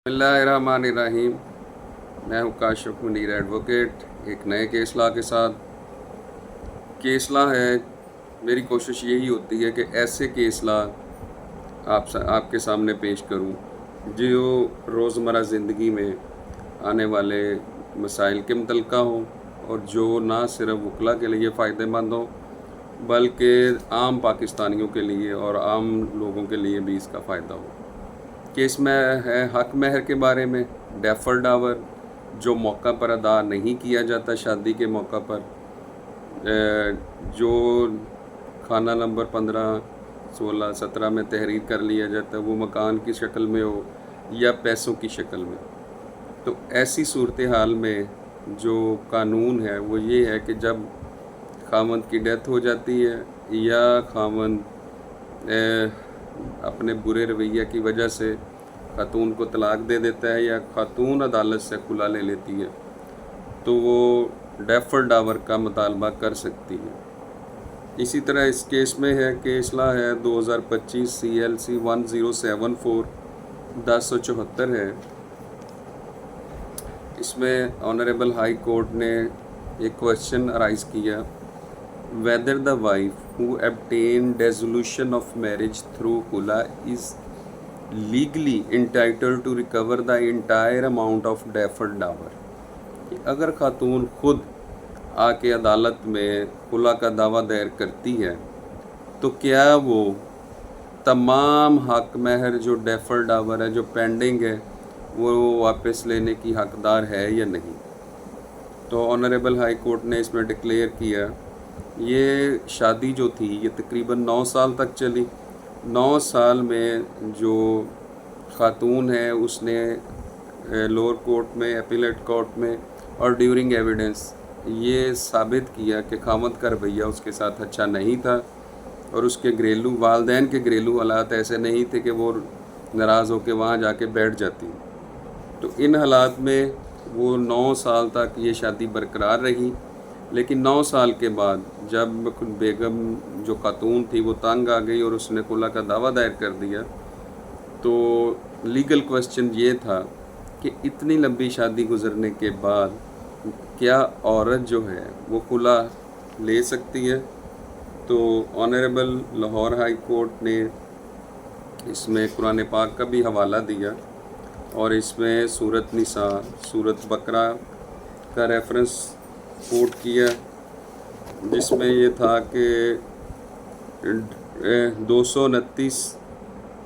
बिस्मिल्लाहिर्रहमानिर्रहीम। मैं हूँ काशिफ मुनीर एडवोकेट, एक नए केस लॉ के साथ। केस लॉ है, मेरी कोशिश यही होती है कि ऐसे केस लॉ आपके सामने पेश करूँ जो रोज़मर्रा ज़िंदगी में आने वाले मसाइल के मुतल्लिक़ हों और जो ना सिर्फ वकला के लिए फ़ायदेमंद हो बल्कि आम पाकिस्तानियों के लिए और आम लोगों के लिए भी इसका फ़ायदा हो। केस में है हक महर के बारे में, डेफर्ड डावर जो मौका पर अदा नहीं किया जाता शादी के मौका पर, जो खाना नंबर 15, 16, 17 में तहरीर कर लिया जाता है, वो मकान की शक्ल में हो या पैसों की शक्ल में। तो ऐसी सूरत हाल में जो कानून है वो ये है कि जब खामंद की डेथ हो जाती है या खामंद अपने बुरे रवैया की वजह से खातून को तलाक दे देता है या खातून अदालत से खुला ले लेती है, तो वो डेफर्ड डावर का मुतालबा कर सकती है। इसी तरह इस केस में है, केस लॉ है 2025 CLC 1074 1074 है। इसमें ऑनरेबल हाई कोर्ट ने एक क्वेश्चन अराइज किया, whether the wife who obtained dissolution of marriage through khula is legally entitled to recover the entire amount of deferred dower। अगर खातून खुद आके अदालत में खुला का दावा दायर करती है तो क्या वो तमाम हक महर जो डेफर्ड डावर है, जो पेंडिंग है, वो वापस लेने की हकदार है या नहीं। तो ऑनरेबल हाई कोर्ट ने इसमें डिक्लेयर किया, ये शादी जो थी ये तकरीबन 9 साल तक चली। 9 साल में जो खातून है उसने लोअर कोर्ट में, अपीलेट कोर्ट में और ड्यूरिंग एविडेंस ये साबित किया कि खामद का रवैया उसके साथ अच्छा नहीं था और उसके घरेलू वालदैन के घरेलू हालात ऐसे नहीं थे कि वो नाराज़ होकर वहाँ जाके बैठ जाती। तो इन हालात में वो 9 साल तक ये शादी बरकरार रही। लेकिन 9 साल के बाद जब बेगम जो खातून थी वो तंग आ गई और उसने खुला का दावा दायर कर दिया, तो लीगल क्वेश्चन ये था कि इतनी लंबी शादी गुजरने के बाद क्या औरत जो है वो खुला ले सकती है। तो ऑनरेबल लाहौर हाई कोर्ट ने इसमें कुरान पाक का भी हवाला दिया और इसमें सूरत निसा, सूरत बकरा का रेफरेंस कोट किया, जिसमें ये था कि 229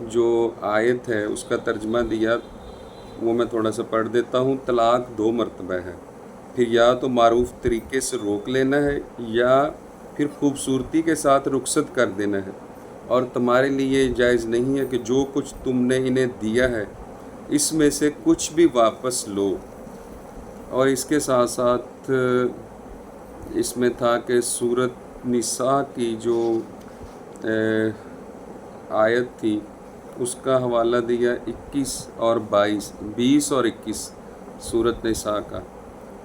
जो आयत है उसका तर्जमा दिया, वो मैं थोड़ा सा पढ़ देता हूँ। तलाक 2 मरतबा है, फिर या तो मारूफ तरीके से रोक लेना है या फिर खूबसूरती के साथ रुखसत कर देना है, और तुम्हारे लिए जायज़ नहीं है कि जो कुछ तुमने इन्हें दिया है इसमें से कुछ भी वापस लो। और इसके साथ साथ इसमें था कि सूरत निसा की जो आयत थी उसका हवाला दिया 21 और 22, 20 और 21 सूरत निसा का,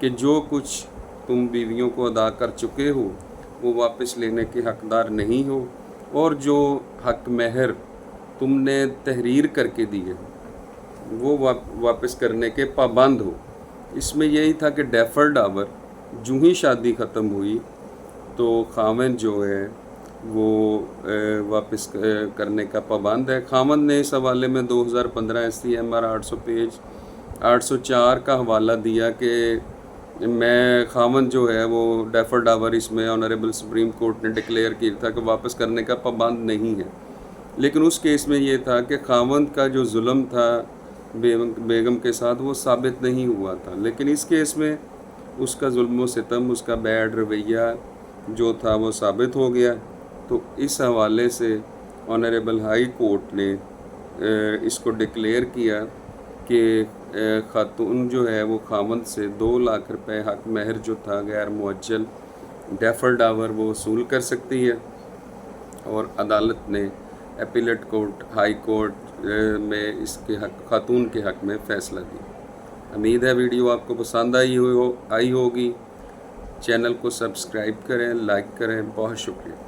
कि जो कुछ तुम बीवियों को अदा कर चुके हो वो वापस लेने के हकदार नहीं हो, और जो हक महर तुमने तहरीर करके दिए वो वापस करने के पाबंद हो। इसमें यही था कि डेफर्ड डावर जूँ ही शादी ख़त्म हुई तो खामन जो है वो वापस करने का पाबंद है। खामन ने इस हवाले में 2015 SCMR 800 पेज 804 का हवाला दिया कि मैं खामन जो है वो डेफर्ड डावर इसमें ऑनरेबल सुप्रीम कोर्ट ने डिक्लेयर किया था कि वापस करने का पाबंद नहीं है। लेकिन उस केस में ये था कि खामन का जो जुल्म था बेगम के साथ वो साबित नहीं हुआ था, लेकिन इस केस में उसका जुल्म व सितम, उसका बैड रवैया जो था वो साबित हो गया। तो इस हवाले से ऑनरेबल हाई कोर्ट ने इसको डिक्लेयर किया कि खातून जो है वो खामद से 2 लाख रुपए हक महर जो था गैर मुअज्जल डेफर्ड डावर वो वसूल कर सकती है। और अदालत ने अपीलेट कोर्ट, हाई कोर्ट में इसके हक, खातून के हक में फ़ैसला दिया। उम्मीद है वीडियो आपको पसंद आई होगी। चैनल को सब्सक्राइब करें, लाइक करें। बहुत शुक्रिया।